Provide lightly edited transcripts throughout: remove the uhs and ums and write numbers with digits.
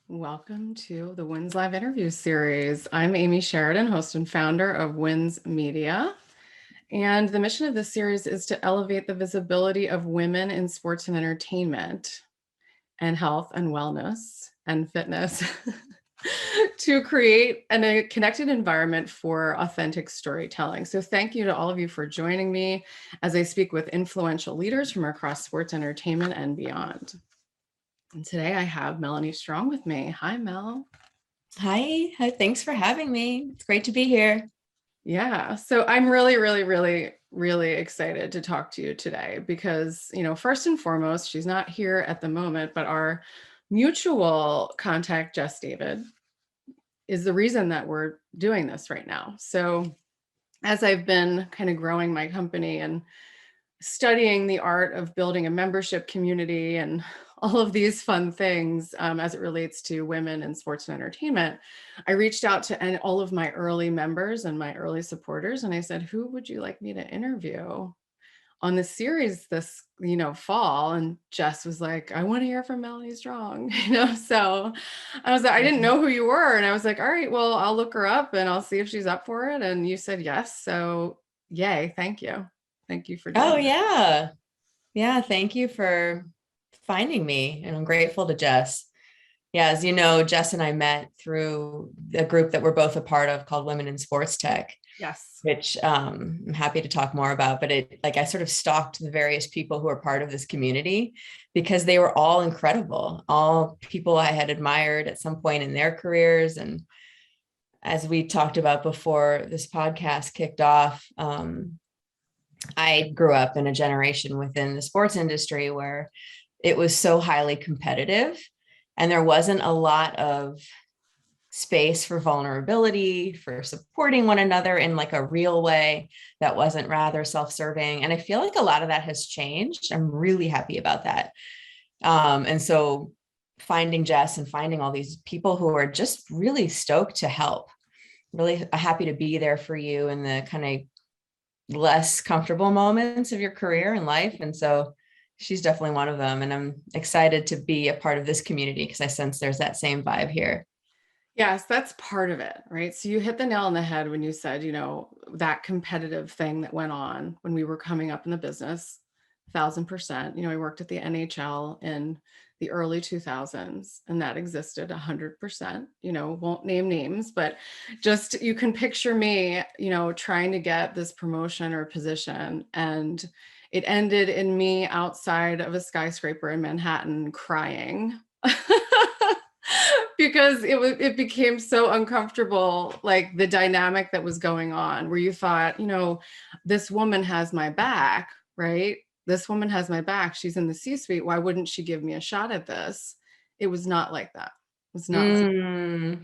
Welcome to the Wins Live interview series. I'm Amy Sheridan, host and founder of Wins Media. And the mission of this series is to elevate the visibility of women in sports and entertainment and health and wellness and fitness to create a connected environment for authentic storytelling. So thank you to all of you for joining me as I speak with influential leaders from across sports, entertainment, and beyond. And today I have Melanie Strong with me. Hi, Mel. Hi, thanks for having me. It's great to be here. Yeah, so I'm really excited to talk to you today because, first and foremost, she's not here at the moment, but our mutual contact, Jess David, is the reason that we're doing this right now. So as I've been kind of growing my company and studying the art of building a membership community and all of these fun things as it relates to women in sports and entertainment, I reached out to all of my early members and my early supporters, and I said, who would you like me to interview on the series this fall? And Jess was like, I want to hear from Melanie Strong. So I was like, I didn't know who you were, and I was like, all right, well, I'll look her up and I'll see if she's up for it. And you said yes, so yay. Thank you for doing Oh, it. yeah. Yeah, thank you for finding me. And I'm grateful to Jess. Yeah, as you know, Jess and I met through a group that we're both a part of called Women in Sports Tech, Yes. which I'm happy to talk more about. But I sort of stalked the various people who are part of this community because they were all incredible, all people I had admired at some point in their careers. And as we talked about before this podcast kicked off, I grew up in a generation within the sports industry where it was so highly competitive and there wasn't a lot of space for vulnerability, for supporting one another in like a real way that wasn't rather self-serving. And I feel like a lot of that has changed. I'm really happy about that. And so finding Jess and finding all these people who are just really stoked to help, really happy to be there for you in the kind of less comfortable moments of your career and life. And so she's definitely one of them. And I'm excited to be a part of this community because I sense there's that same vibe here. Yes, that's part of it, right? So you hit the nail on the head when you said, that competitive thing that went on when we were coming up in the business, 1000%. I worked at the NHL in the early 2000s, and that existed 100%. Won't name names, but just you can picture me, trying to get this promotion or position, and it ended in me outside of a skyscraper in Manhattan crying. Because it became so uncomfortable, like the dynamic that was going on, where you thought, this woman has my back, right? This woman has my back. She's in the C-suite. Why wouldn't she give me a shot at this? It was not like that. It was not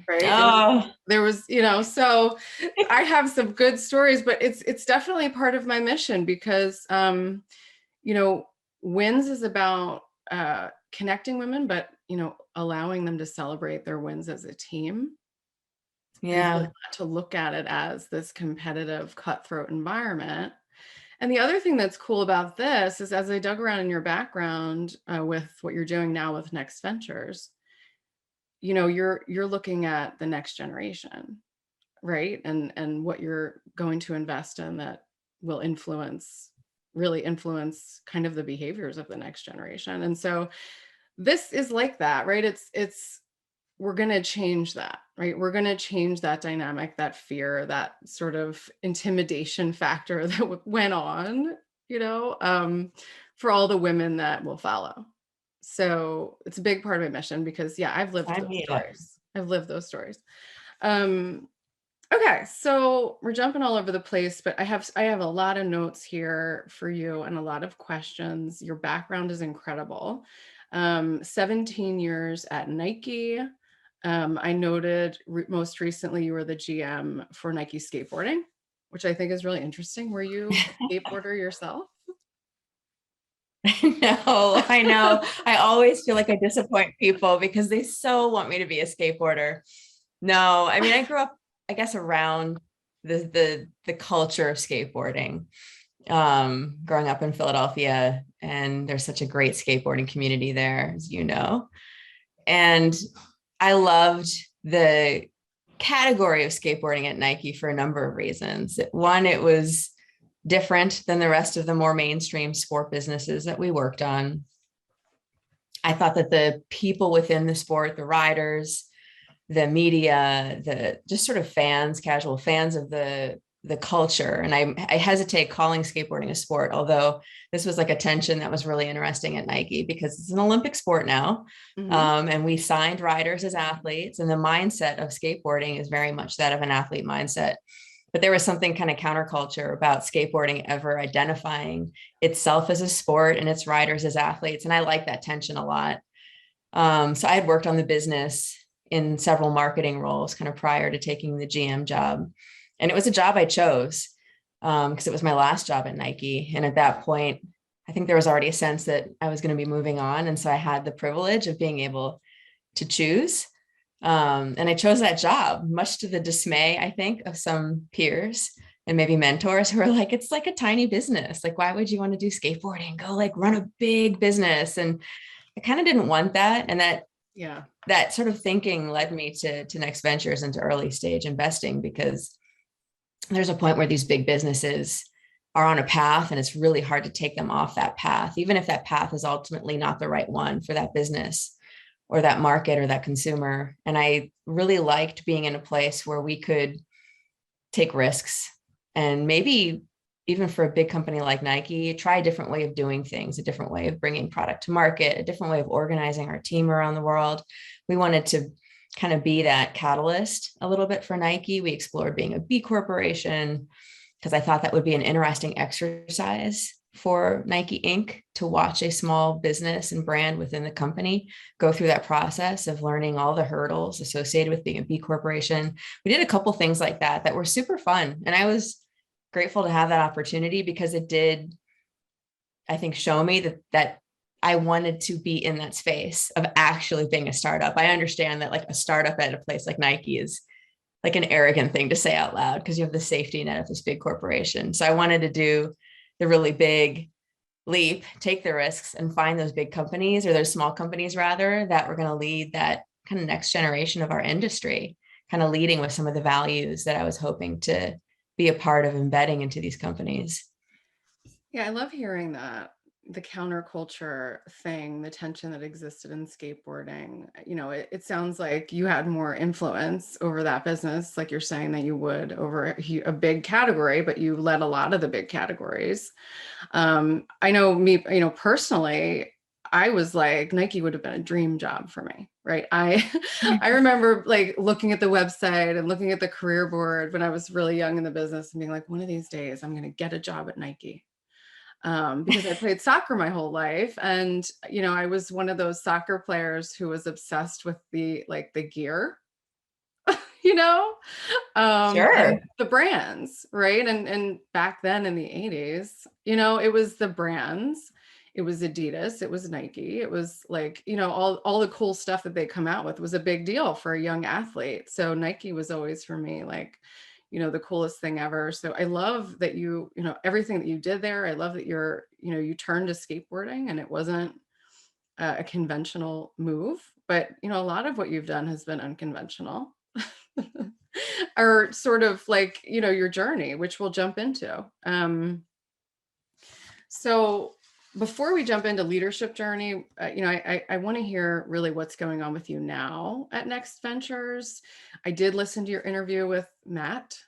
right. Oh, There was, so I have some good stories, but it's definitely part of my mission because, wins is about connecting women, but allowing them to celebrate their wins as a team. And so yeah. not to look at it as this competitive, cutthroat environment. And the other thing that's cool about this is, as I dug around in your background with what you're doing now with Next Ventures, you're looking at the next generation, right? And what you're going to invest in that will really influence kind of the behaviors of the next generation. And so this is like that, right? We're going to change that, right? We're going to change that dynamic, that fear, that sort of intimidation factor that went on, for all the women that will follow. So it's a big part of my mission because, yeah, I've lived Sign those me up. stories. I've lived those stories. Okay, so we're jumping all over the place, but I have a lot of notes here for you and a lot of questions. Your background is incredible. 17 years at Nike. I noted most recently you were the GM for Nike Skateboarding, which I think is really interesting. Were you a skateboarder yourself? No, I know. I always feel like I disappoint people because they so want me to be a skateboarder. No, I mean, I grew up, I guess, around the culture of skateboarding. Growing up in Philadelphia, and there's such a great skateboarding community there, as you know. And I loved the category of skateboarding at Nike for a number of reasons. One, it was different than the rest of the more mainstream sport businesses that we worked on. I thought that the people within the sport, the riders, the media, the just sort of fans, casual fans of the culture. And I hesitate calling skateboarding a sport, although this was like a tension that was really interesting at Nike because it's an Olympic sport now. And we signed riders as athletes, and the mindset of skateboarding is very much that of an athlete mindset. But there was something kind of counterculture about skateboarding ever identifying itself as a sport and its riders as athletes. And I like that tension a lot. So I had worked on the business in several marketing roles kind of prior to taking the GM job. And it was a job I chose because it was my last job at Nike. And at that point, I think there was already a sense that I was going to be moving on. And so I had the privilege of being able to choose. And I chose that job, much to the dismay, I think, of some peers and maybe mentors who are like, it's like a tiny business. Like, why would you want to do skateboarding? Go like run a big business. And I kind of didn't want that. And that sort of thinking led me to Next Ventures and to early stage investing, because there's a point where these big businesses are on a path and it's really hard to take them off that path, even if that path is ultimately not the right one for that business or that market or that consumer. And I really liked being in a place where we could take risks and maybe even for a big company like Nike, try a different way of doing things, a different way of bringing product to market, a different way of organizing our team around the world. We wanted to kind of be that catalyst a little bit for Nike. We explored being a B corporation because I thought that would be an interesting exercise for Nike Inc. to watch a small business and brand within the company go through that process of learning all the hurdles associated with being a B corporation. We did a couple things like that were super fun. And I was grateful to have that opportunity because it did, I think, show me that I wanted to be in that space of actually being a startup. I understand that like a startup at a place like Nike is like an arrogant thing to say out loud because you have the safety net of this big corporation. So I wanted to do the really big leap, take the risks and find those big companies, or those small companies rather, that were going to lead that kind of next generation of our industry, kind of leading with some of the values that I was hoping to be a part of embedding into these companies. Yeah, I love hearing that. The counterculture thing, the tension that existed in skateboarding, it sounds like you had more influence over that business, like you're saying that you would over a big category, but you led a lot of the big categories. I know me, personally, I was like, Nike would have been a dream job for me, right? I remember like looking at the website and looking at the career board when I was really young in the business and being like, one of these days I'm going to get a job at Nike. Because I played soccer my whole life. And, I was one of those soccer players who was obsessed with the gear, Sure. and the brands, right? And back then in the 80s, it was the brands, it was Adidas, it was Nike, it was like, all the cool stuff that they come out with was a big deal for a young athlete. So Nike was always for me like, the coolest thing ever. So I love that everything that you did there. I love that you turned to skateboarding and it wasn't a conventional move, but, a lot of what you've done has been unconventional or sort of like, your journey, which we'll jump into. So before we jump into leadership journey, I want to hear really what's going on with you now at Next Ventures. I did listen to your interview with Matt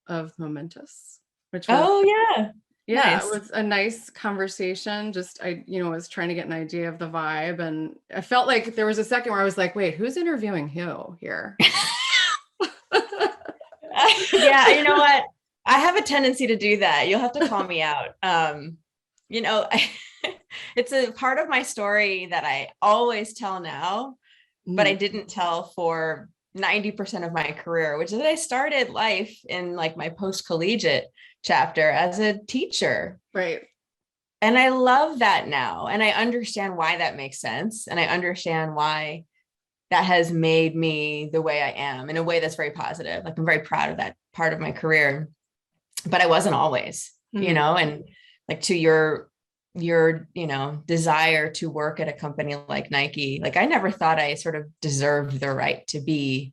of Momentous, which was, yeah. It Nice. was a nice conversation. Just, I was trying to get an idea of the vibe, and I felt like there was a second where I was like, wait, who's interviewing who here? Yeah, you know what? I have a tendency to do that. You'll have to call me out. It's a part of my story that I always tell now, but I didn't tell for 90% of my career, which is that I started life in like my post-collegiate chapter as a teacher. Right. And I love that now. And I understand why that makes sense. And I understand why that has made me the way I am in a way that's very positive. Like I'm very proud of that part of my career, but I wasn't always, and like to your your, desire to work at a company like Nike. Like I never thought I sort of deserved the right to be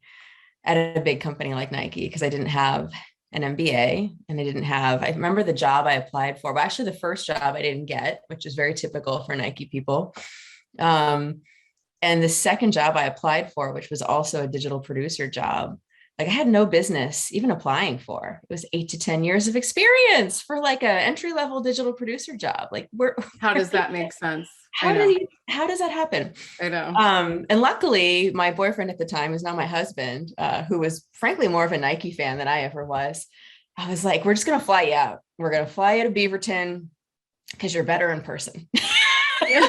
at a big company like Nike because I didn't have an MBA and I remember the job I applied for, but actually the first job I didn't get, which is very typical for Nike people. And the second job I applied for, which was also a digital producer job, like I had no business even applying for. It was 8 to 10 years of experience for like a entry-level digital producer job. Like how does that make sense? How does that happen? I know. And luckily my boyfriend at the time, who's now my husband, who was frankly more of a Nike fan than I ever was, I was like, we're just going to fly you out. We're going to fly you to Beaverton because you're better in person. Yeah.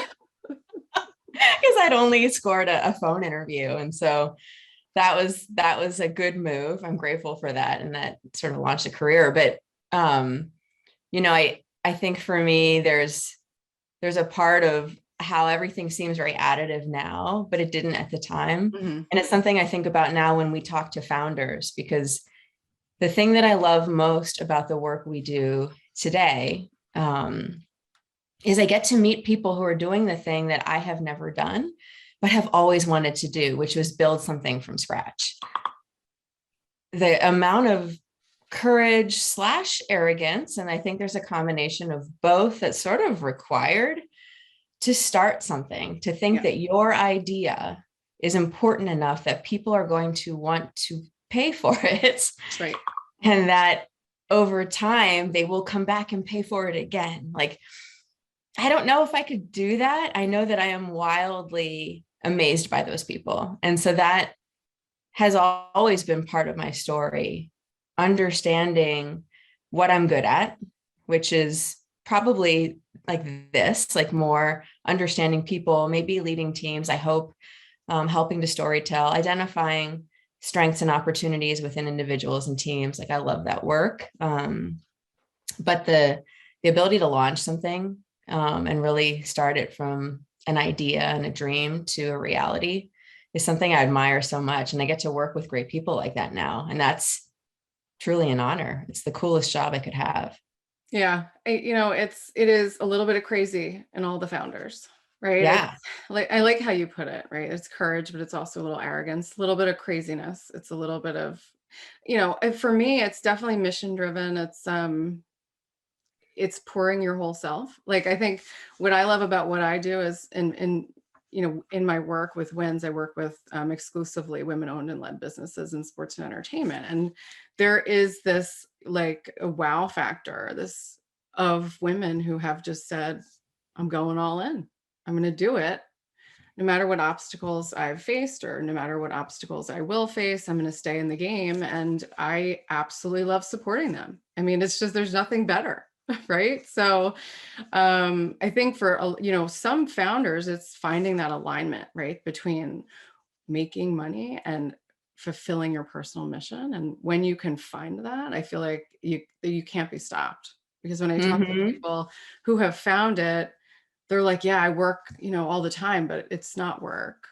Because I'd only scored a phone interview. And so that was a good move. I'm grateful for that. And that sort of launched a career. But, I think for me, there's a part of how everything seems very additive now, but it didn't at the time. Mm-hmm. And it's something I think about now when we talk to founders, because the thing that I love most about the work we do today, is I get to meet people who are doing the thing that I have never done, but have always wanted to do, which was build something from scratch. The amount of courage / arrogance, and I think there's a combination of both that's sort of required to start something, to think that your idea is important enough that people are going to want to pay for it. That's right. And that over time, they will come back and pay for it again. Like, I don't know if I could do that. I know that I am wildly amazed by those people. And so that has always been part of my story, understanding what I'm good at, which is probably like this, like more understanding people, maybe leading teams, I hope, helping to storytell, identifying strengths and opportunities within individuals and teams. Like I love that work. But the ability to launch something and really start it from an idea and a dream to a reality is something I admire so much. And I get to work with great people like that now. And that's truly an honor. It's the coolest job I could have. Yeah. It is a little bit of crazy in all the founders, right? Yeah. I like how you put it, right? It's courage, but it's also a little arrogance, a little bit of craziness. It's a little bit of, for me, it's definitely mission driven. It's pouring your whole self. Like, I think what I love about what I do is in my work with WINS, I work with exclusively women owned and led businesses in sports and entertainment. And there is this like a wow factor, this of women who have just said, I'm going all in. I'm going to do it. No matter what obstacles I've faced or no matter what obstacles I will face, I'm going to stay in the game. And I absolutely love supporting them. I mean, it's just, there's nothing better. Right. So I think for, some founders, it's finding that alignment, right, between making money and fulfilling your personal mission. And when you can find that, I feel like you can't be stopped. Because when I talk to people who have found it, they're like, yeah, I work, all the time, but it's not work.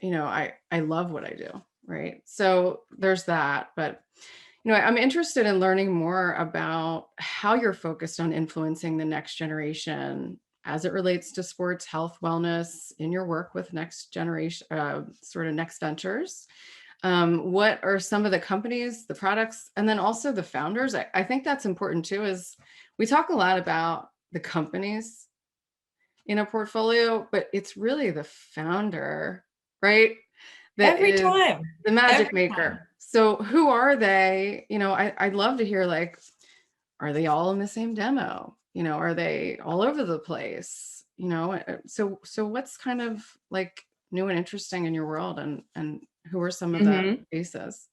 I love what I do. Right. So there's that. But I'm interested in learning more about how you're focused on influencing the next generation as it relates to sports, health, wellness in your work with next generation, sort of next ventures. What are some of the companies, the products, and then also the founders? I think that's important too, is we talk a lot about the companies in a portfolio, but it's really the founder, right? That Every is time. the magic Every maker. time. So who are they? I'd love to hear, like, are they all in the same demo? Are they all over the place? So what's kind of like new and interesting in your world, and who are some of the faces?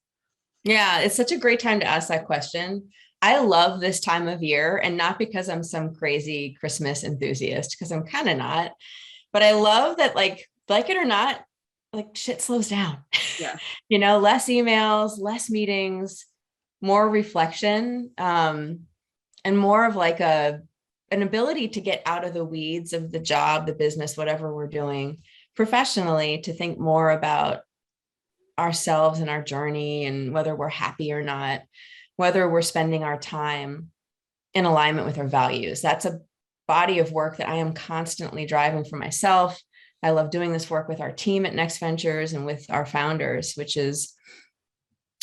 Yeah, it's such a great time to ask that question. I love this time of year, and not because I'm some crazy Christmas enthusiast, because I'm kind of not, but I love that, like it or not, like shit slows down. Yeah. Less emails, less meetings, more reflection, and more of like an ability to get out of the weeds of the job, the business, whatever we're doing professionally, to think more about ourselves and our journey and whether we're happy or not, whether we're spending our time in alignment with our values. That's a body of work that I am constantly driving for myself. I love doing this work with our team at Next Ventures and with our founders, which is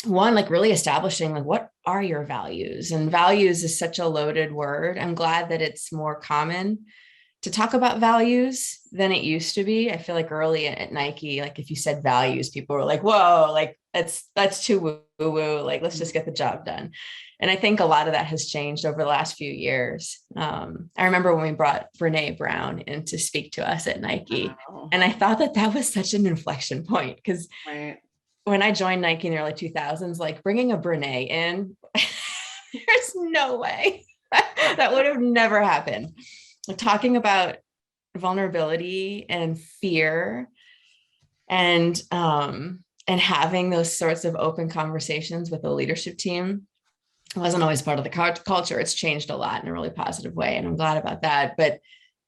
one, like really establishing like, what are your values? And values is such a loaded word. I'm glad that it's more common to talk about values than it used to be. I feel like early at Nike, like if you said values, people were like, whoa, like that's too woo woo. Like, let's just get the job done. And I think a lot of that has changed over the last few years. I remember when we brought Brene Brown in to speak to us at Nike. Wow. And I thought that that was such an inflection point because Right. when I joined Nike in the early 2000s, like bringing a Brene in, there's no way that would have never happened. Like talking about vulnerability and fear and having those sorts of open conversations with the leadership team wasn't always part of the culture. It's changed a lot in a really positive way, and I'm glad about that. But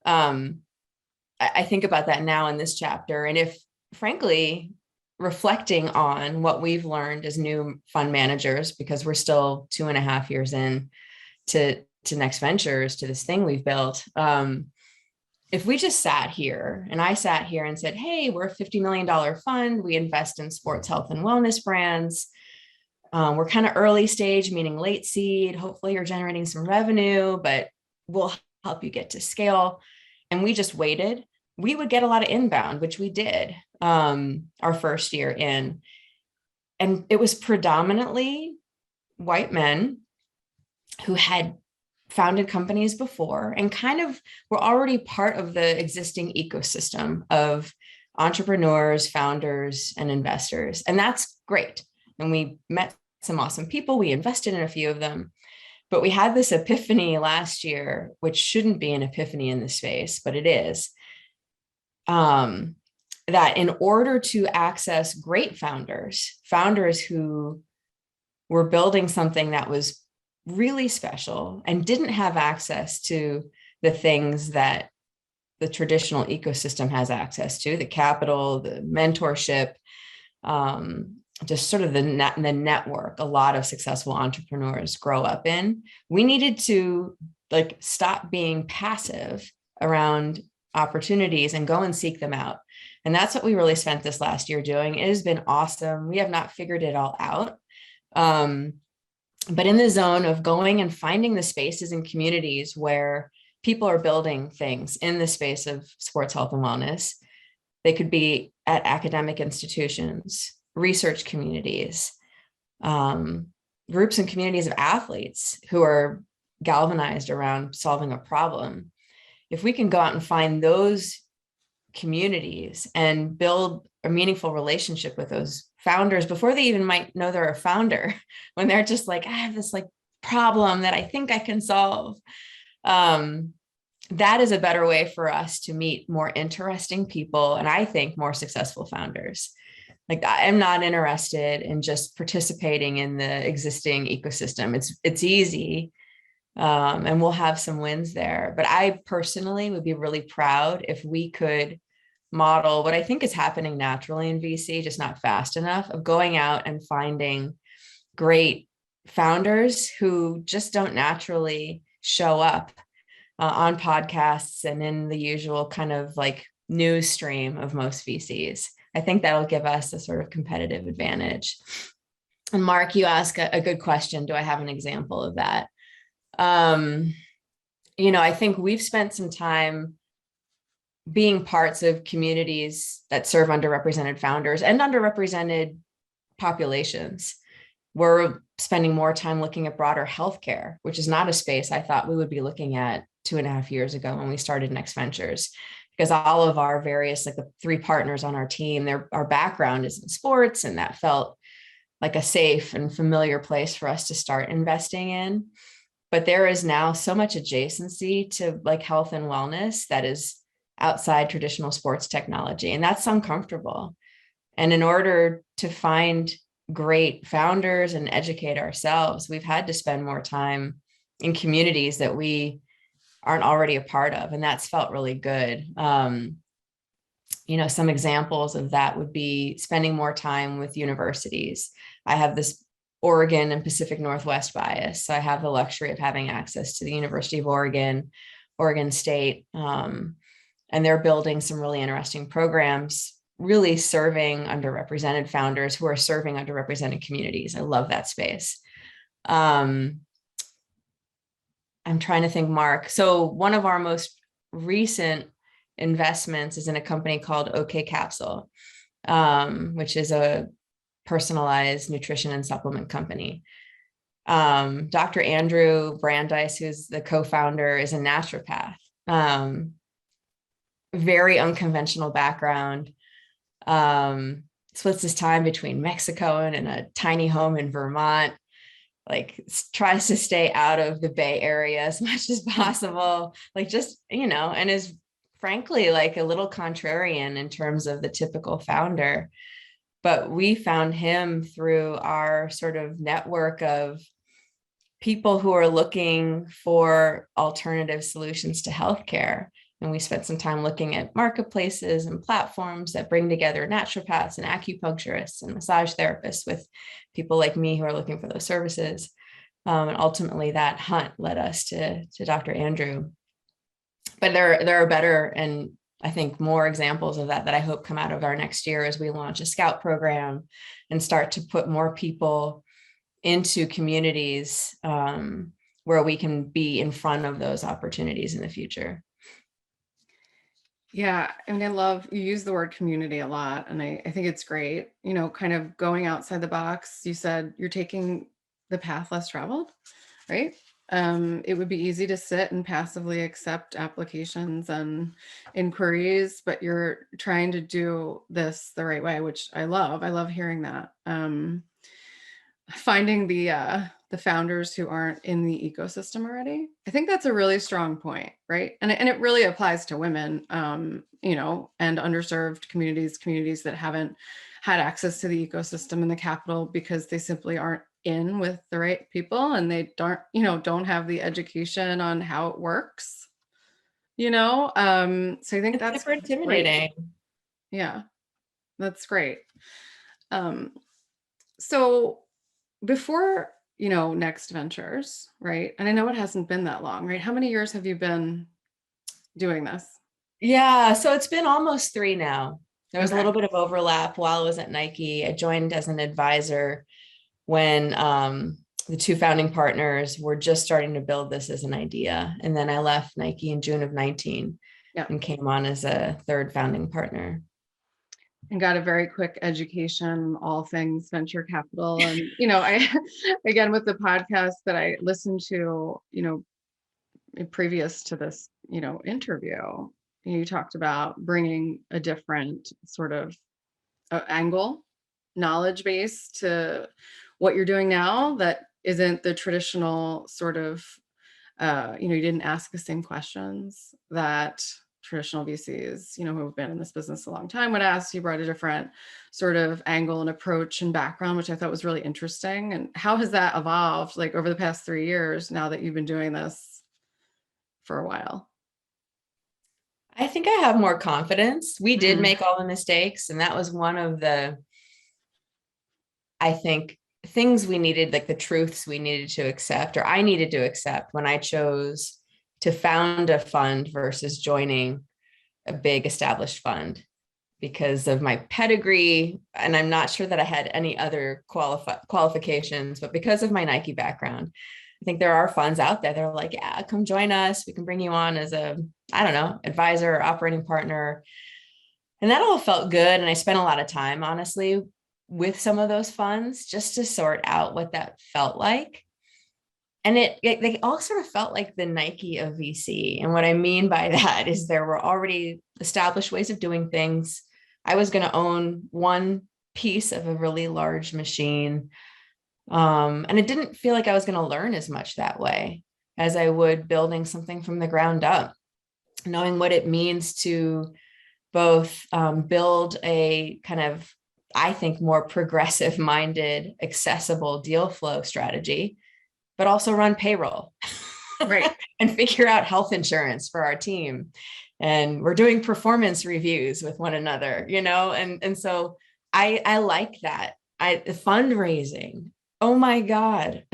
I think about that now in this chapter, and if frankly, reflecting on what we've learned as new fund managers, because we're still 2.5 years in to Next Ventures, to this thing we've built. If we just sat here and I sat here and said, hey, we're a $50 million fund, we invest in sports health and wellness brands. We're kind of early stage, meaning late seed. Hopefully you're generating some revenue, but we'll help you get to scale. And we just waited. We would get a lot of inbound, which we did our first year in. And it was predominantly white men who had founded companies before and kind of were already part of the existing ecosystem of entrepreneurs, founders, and investors. And that's great. And we met some awesome people. We invested in a few of them. But we had this epiphany last year, which shouldn't be an epiphany in this space, but it is, that in order to access great founders who were building something that was really special and didn't have access to the things that the traditional ecosystem has access to, the capital, the mentorship, just sort of the network a lot of successful entrepreneurs grow up in. We needed to like stop being passive around opportunities and go and seek them out. And that's what we really spent this last year doing. It has been awesome. We have not figured it all out. But in the zone of going and finding the spaces and communities where people are building things in the space of sports health and wellness, they could be at academic institutions, research communities, groups and communities of athletes who are galvanized around solving a problem. If we can go out and find those communities and build a meaningful relationship with those founders before they even might know they're a founder, when they're just like, I have this like problem that I think I can solve. That is a better way for us to meet more interesting people. And I think more successful founders. Like I'm not interested in just participating in the existing ecosystem. It's easy. And we'll have some wins there. But I personally would be really proud if we could model what I think is happening naturally in VC, just not fast enough, of going out and finding great founders who just don't naturally show up on podcasts and in the usual kind of like news stream of most VCs. I think that'll give us a sort of competitive advantage. And Mark, you ask a good question. Do I have an example of that? I think we've spent some time being parts of communities that serve underrepresented founders and underrepresented populations. We're spending more time looking at broader healthcare, which is not a space I thought we would be looking at 2.5 years ago when we started Next Ventures, because all of our various, like the 3 partners on our team, our background is in sports, and that felt like a safe and familiar place for us to start investing in. But there is now so much adjacency to like health and wellness that is outside traditional sports technology. And that's uncomfortable. And in order to find great founders and educate ourselves, we've had to spend more time in communities that we aren't already a part of. And that's felt really good. Some examples of that would be spending more time with universities. I have this Oregon and Pacific Northwest bias. So I have the luxury of having access to the University of Oregon, Oregon State. And they're building some really interesting programs, really serving underrepresented founders who are serving underrepresented communities. I love that space. I'm trying to think, Mark. So one of our most recent investments is in a company called OK Capsule, which is a personalized nutrition and supplement company. Dr. Andrew Brandeis, who's the co-founder, is a naturopath. Very unconventional background. Splits his time between Mexico and a tiny home in Vermont. Like tries to stay out of the Bay Area as much as possible. Like just, and is frankly like a little contrarian in terms of the typical founder. But we found him through our sort of network of people who are looking for alternative solutions to healthcare. And we spent some time looking at marketplaces and platforms that bring together naturopaths and acupuncturists and massage therapists with people like me who are looking for those services. And ultimately that hunt led us to Dr. Andrew. But there are better and I think more examples of that I hope come out of our next year as we launch a scout program and start to put more people into communities where we can be in front of those opportunities in the future. Yeah. I mean, you use the word community a lot, and I think it's great, kind of going outside the box. You said you're taking the path less traveled, right? It would be easy to sit and passively accept applications and inquiries, but you're trying to do this the right way, which I love. I love hearing that. Finding the founders who aren't in the ecosystem already. I think that's a really strong point, right? And it really applies to women, and underserved communities that haven't had access to the ecosystem and the capital because they simply aren't in with the right people, and they don't have the education on how it works. So I think It's that's super intimidating. great. Yeah, that's great. So before, Next Ventures, right? And I know it hasn't been that long, right? How many years have you been doing this? Yeah, so it's been almost 3 now. There was a Okay. little bit of overlap while I was at Nike. I joined as an advisor when the 2 founding partners were just starting to build this as an idea. And then I left Nike in June of 19 Yeah. and came on as a 3rd founding partner. And got a very quick education, all things venture capital. And, I, again, with the podcast that I listened to, previous to this, interview, you talked about bringing a different sort of angle, knowledge base to what you're doing now that isn't the traditional sort of, you didn't ask the same questions that traditional VCs, who have been in this business a long time would ask. You brought a different sort of angle and approach and background, which I thought was really interesting. And how has that evolved like over the past 3 years now that you've been doing this for a while? I think I have more confidence. We did Mm. make all the mistakes, and that was one of the, I think, things we needed, like the truths we needed to accept, or I needed to accept when I chose to found a fund versus joining a big established fund because of my pedigree. And I'm not sure that I had any other qualifications, but because of my Nike background, I think there are funds out there that are like, yeah, come join us. We can bring you on as a, I don't know, advisor or operating partner. And that all felt good. And I spent a lot of time, honestly, with some of those funds just to sort out what that felt like. And they all sort of felt like the Nike of VC. And what I mean by that is there were already established ways of doing things. I was going to own one piece of a really large machine. And it didn't feel like I was going to learn as much that way as I would building something from the ground up, knowing what it means to both build a kind of, I think, more progressive minded, accessible deal flow strategy, but also run payroll, Right. and figure out health insurance for our team. And we're doing performance reviews with one another, and so I like that. Fundraising, oh my God,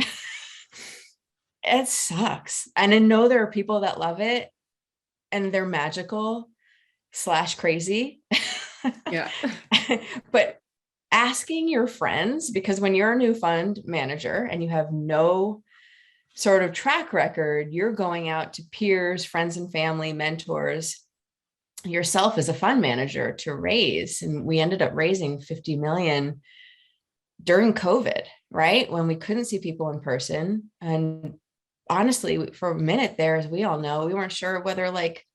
it sucks. And I know there are people that love it. and they're magical slash crazy. Yeah. But asking your friends, because when you're a new fund manager and you have no sort of track record, you're going out to peers, friends and family, mentors, yourself as a fund manager to raise. And we ended up raising 50 million during COVID, right? When we couldn't see people in person. And honestly, for a minute there, as we all know, we weren't sure whether like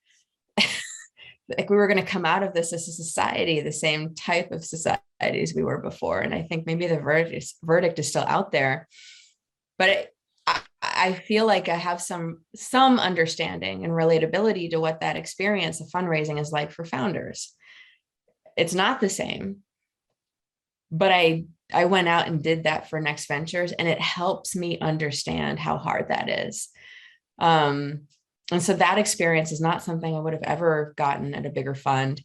we were going to come out of this as a society, the same type of societies we were before. And I think maybe the verdict is still out there, but I feel like I have some understanding and relatability to what that experience of fundraising is like for founders. It's not the same, but I went out and did that for Next Ventures, and it helps me understand how hard that is. And so that experience is not something I would have ever gotten at a bigger fund.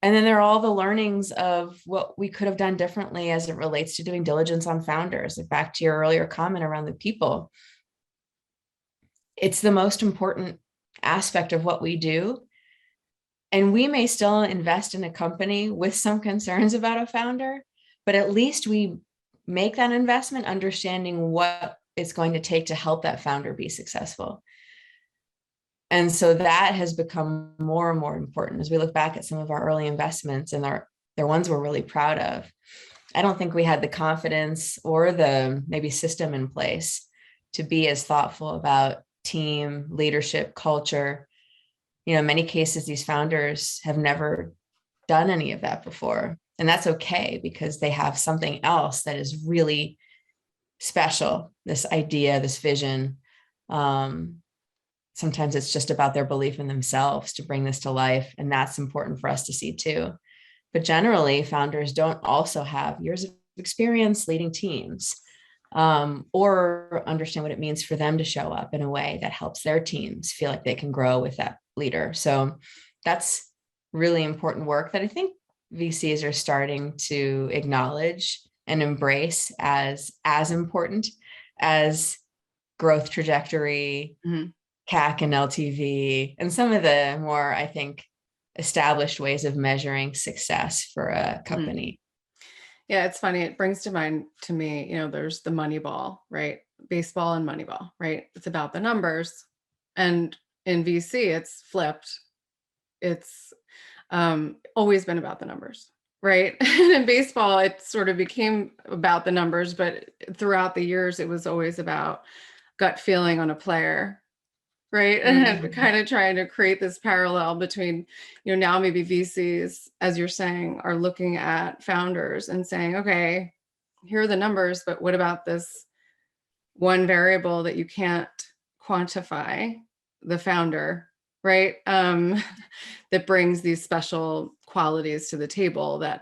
And then there are all the learnings of what we could have done differently as it relates to doing diligence on founders. Back to your earlier comment around the people. It's the most important aspect of what we do. And we may still invest in a company with some concerns about a founder, but at least we make that investment understanding what it's going to take to help that founder be successful. And so that has become more and more important as we look back at some of our early investments, and they're ones we're really proud of. I don't think we had the confidence or the maybe system in place to be as thoughtful about team, leadership, culture. In many cases, these founders have never done any of that before. And that's okay, because they have something else that is really special, this idea, this vision. Sometimes it's just about their belief in themselves to bring this to life. And that's important for us to see too. But generally, founders don't also have years of experience leading teams, or understand what it means for them to show up in a way that helps their teams feel like they can grow with that leader. So that's really important work that I think VCs are starting to acknowledge and embrace as important as growth trajectory, Mm-hmm. CAC and LTV, and some of the more, I think, established ways of measuring success for a company. Yeah, it's funny. It brings to mind to me, there's the Moneyball, right? Baseball and Moneyball, right? It's about the numbers. And in VC, it's flipped. It's always been about the numbers, right? And in baseball, it sort of became about the numbers, but throughout the years, it was always about gut feeling on a player, right? And kind of trying to create this parallel between, now maybe VCs, as you're saying, are looking at founders and saying, okay, here are the numbers, but what about this one variable that you can't quantify, the founder, right? That brings these special qualities to the table that,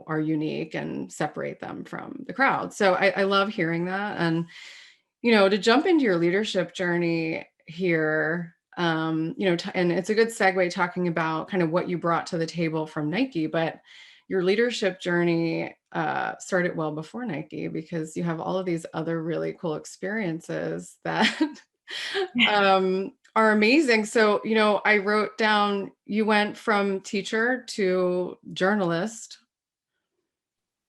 are unique and separate them from the crowd. So I love hearing that. And, to jump into your leadership journey here, and it's a good segue talking about kind of what you brought to the table from Nike, but your leadership journey started well before Nike, because you have all of these other really cool experiences that are amazing. So, I wrote down, you went from teacher to journalist,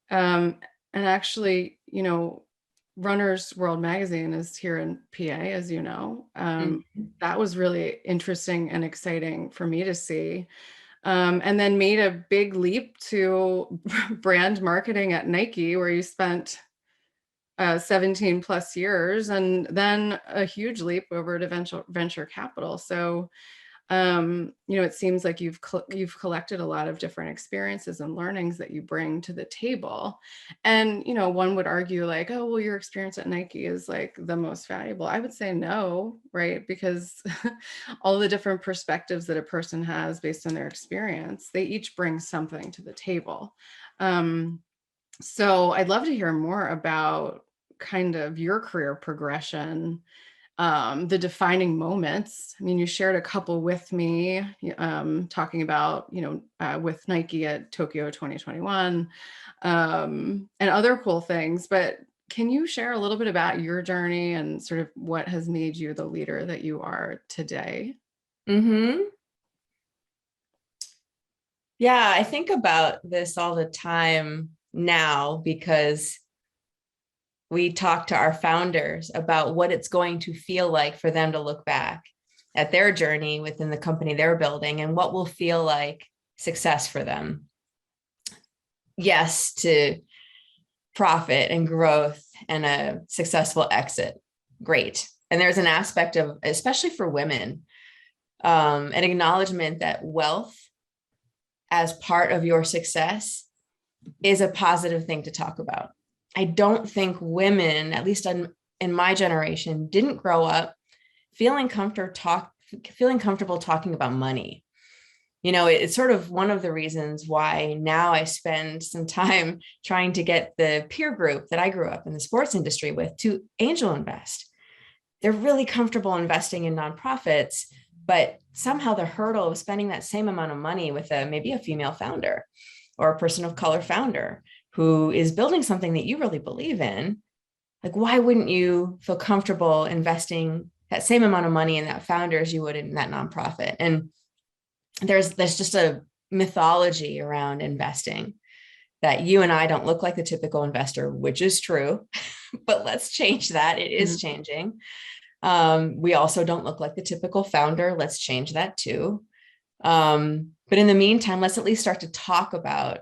and actually, Runner's World Magazine is here in PA, as you know. That was really interesting and exciting for me to see. And then made a big leap to brand marketing at Nike, where you spent 17 plus years, and then a huge leap over to venture capital. So, it seems like you've collected a lot of different experiences and learnings that you bring to the table. And, one would argue like, oh, well, your experience at Nike is like the most valuable. I would say no, right? Because all the different perspectives that a person has based on their experience, they each bring something to the table. So I'd love to hear more about kind of your career progression, the defining moments. I mean, you shared a couple with me, talking about, with Nike at Tokyo 2021, and other cool things. But can you share a little bit about your journey and sort of what has made you the leader that you are today? Mm-hmm. Yeah, I think about this all the time now because we talk to our founders about what it's going to feel like for them to look back at their journey within the company they're building and what will feel like success for them. Yes, to profit and growth and a successful exit. Great. And there's an aspect of, especially for women, an acknowledgement that wealth as part of your success is a positive thing to talk about. I don't think women, at least in my generation, didn't grow up feeling comfortable talking about money. You know, it's sort of one of the reasons why now I spend some time trying to get the peer group that I grew up in the sports industry with to angel invest. They're really comfortable investing in nonprofits, but somehow the hurdle of spending that same amount of money with maybe a female founder or a person of color founder who is building something that you really believe in, like, why wouldn't you feel comfortable investing that same amount of money in that founder as you would in that nonprofit? And there's just a mythology around investing that you and I don't look like the typical investor, which is true, but let's change that. It is changing. We also don't look like the typical founder. Let's change that too. But in the meantime, let's at least start to talk about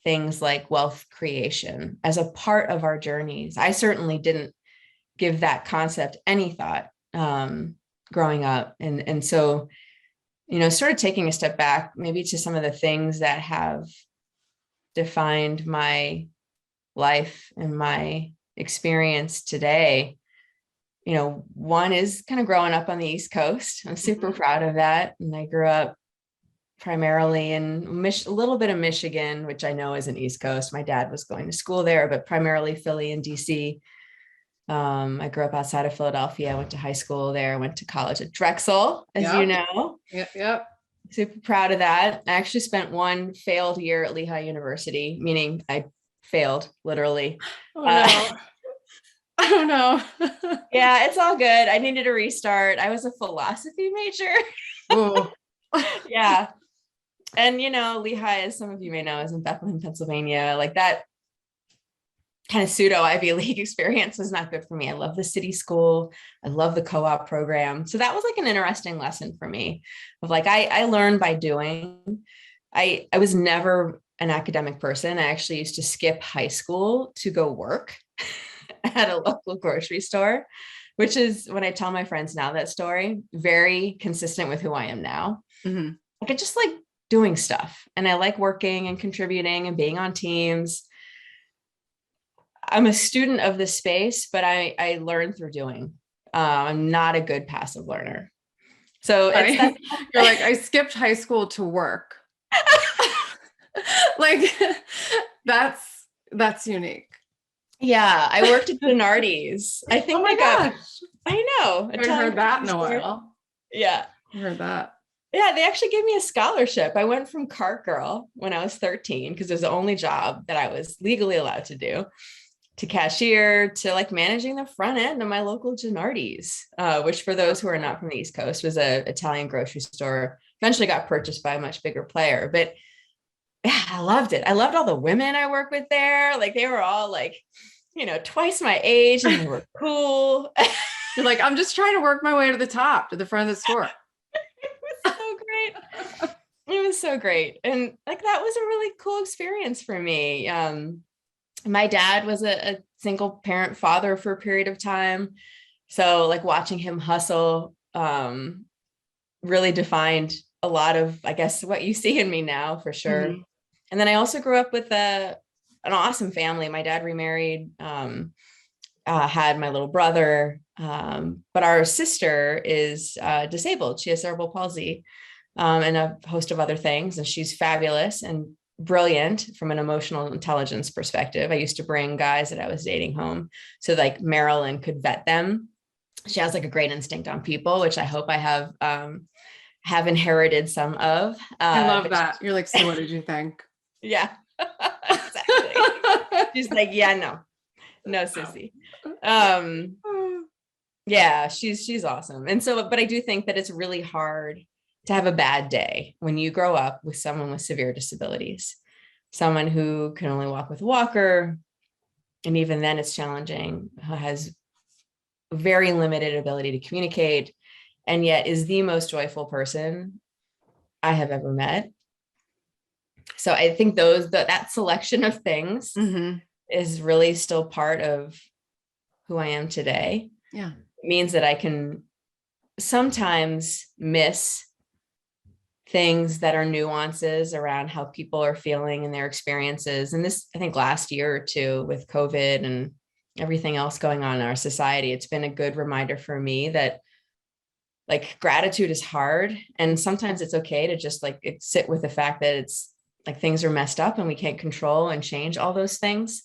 things like wealth creation as a part of our journeys. I certainly didn't give that concept any thought growing up. And so, you know, sort of taking a step back, maybe to some of the things that have defined my life and my experience today. You know, one is kind of growing up on the East Coast. I'm super proud of that. And I grew up primarily in a little bit of Michigan, which I know isn't East Coast. My dad was going to school there, but primarily Philly and DC. I grew up outside of Philadelphia. I went to high school there. I went to college at Drexel, as you know. Yep. Super proud of that. I actually spent one failed year at Lehigh University, meaning I failed literally. Oh no. Oh no. Yeah, it's all good. I needed a restart. I was a philosophy major. Oh. Yeah. And, you know, Lehigh, as some of you may know, is in Bethlehem, Pennsylvania. Like that kind of pseudo Ivy League experience was not good for me. I love the city school. I love the co-op program. So that was like an interesting lesson for me of like, I learned by doing. I was never an academic person. I actually used to skip high school to go work at a local grocery store, which is, when I tell my friends now that story, very consistent with who I am now. Mm-hmm. Like I just like doing stuff and I like working and contributing and being on teams. I'm a student of this space, but I learn through doing. I'm not a good passive learner. So it's you're like, I skipped high school to work. Like that's unique. Yeah, I worked at Bernardi's. I think I know. I haven't heard that in a while. Yeah. I heard that. Yeah, they actually gave me a scholarship. I went from cart girl when I was 13, because it was the only job that I was legally allowed to do, to cashier, to like managing the front end of my local Gennardi's, which for those who are not from the East Coast was an Italian grocery store, eventually got purchased by a much bigger player. But yeah, I loved it. I loved all the women I worked with there. Like they were all like, you know, twice my age and they were cool. You're like, I'm just trying to work my way to the top, to the front of the store. It was so great. It was so great. And like, that was a really cool experience for me. My dad was a single parent father for a period of time. So like watching him hustle really defined a lot of, I guess, what you see in me now for sure. Mm-hmm. And then I also grew up with an awesome family. My dad remarried, had my little brother, but our sister is disabled. She has cerebral palsy and a host of other things. And she's fabulous and brilliant from an emotional intelligence perspective. I used to bring guys that I was dating home so like Marilyn could vet them. She has like a great instinct on people, which I hope I have inherited some of. I love that. You're like, so what did you think? Yeah, exactly. She's like, yeah, no, sissy. Yeah, she's awesome. And so, but I do think that it's really hard to have a bad day when you grow up with someone with severe disabilities, someone who can only walk with a walker, and even then it's challenging, who has very limited ability to communicate, and yet is the most joyful person I have ever met. So I think that selection of things is really still part of who I am today. Yeah. It means that I can sometimes miss things that are nuances around how people are feeling and their experiences. And this, I think last year or two with COVID and everything else going on in our society, it's been a good reminder for me that like gratitude is hard. And sometimes it's okay to just like sit with the fact that it's like things are messed up and we can't control and change all those things.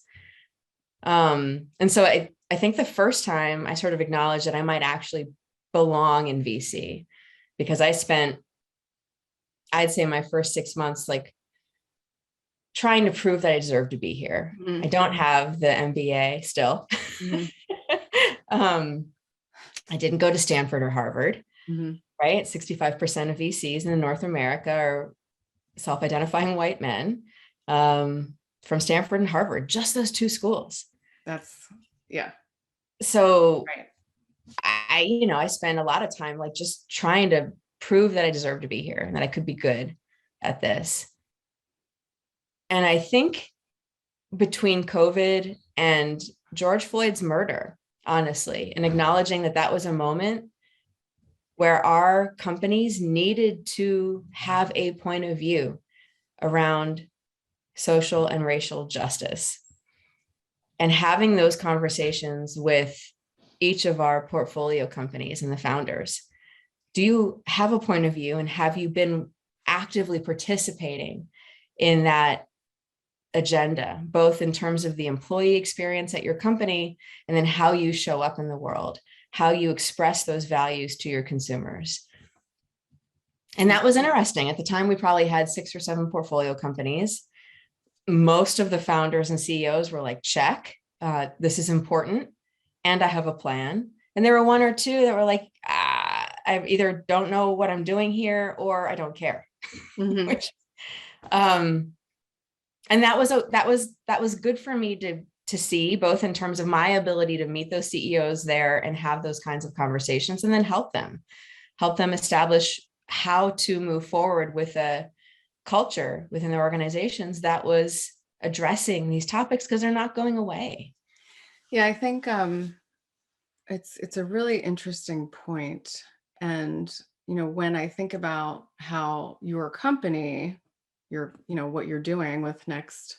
And so I think the first time I sort of acknowledged that I might actually belong in VC, because I spent, I'd say my first 6 months, like trying to prove that I deserve to be here. I don't have the MBA still. I didn't go to Stanford or Harvard, right? 65% of VCs in North America are self-identifying white men from Stanford and Harvard, just those two schools. Yeah. So right. I spend a lot of time like just trying to prove that I deserve to be here and that I could be good at this. And I think between COVID and George Floyd's murder, honestly, and acknowledging that that was a moment where our companies needed to have a point of view around social and racial justice, and having those conversations with each of our portfolio companies and the founders. Do you have a point of view, and have you been actively participating in that agenda, both in terms of the employee experience at your company and then how you show up in the world, how you express those values to your consumers? And that was interesting. At the time, we probably had 6 or 7 portfolio companies. Most of the founders and CEOs were like, check, this is important, and I have a plan. And there were 1 or 2 that were like, I either don't know what I'm doing here or I don't care. Which, and that was good for me to see, both in terms of my ability to meet those CEOs there and have those kinds of conversations, and then help them establish how to move forward with a culture within their organizations that was addressing these topics, because they're not going away. Yeah, I think it's a really interesting point. And when I think about how your company, what you're doing with Next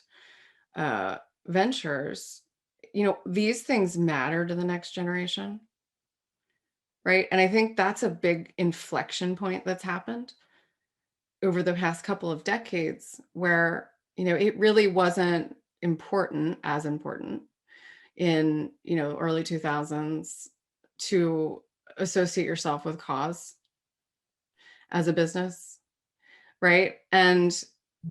Ventures, these things matter to the next generation, right? And I think that's a big inflection point that's happened over the past couple of decades, where it really wasn't as important in early 2000s to associate yourself with cause as a business, right? And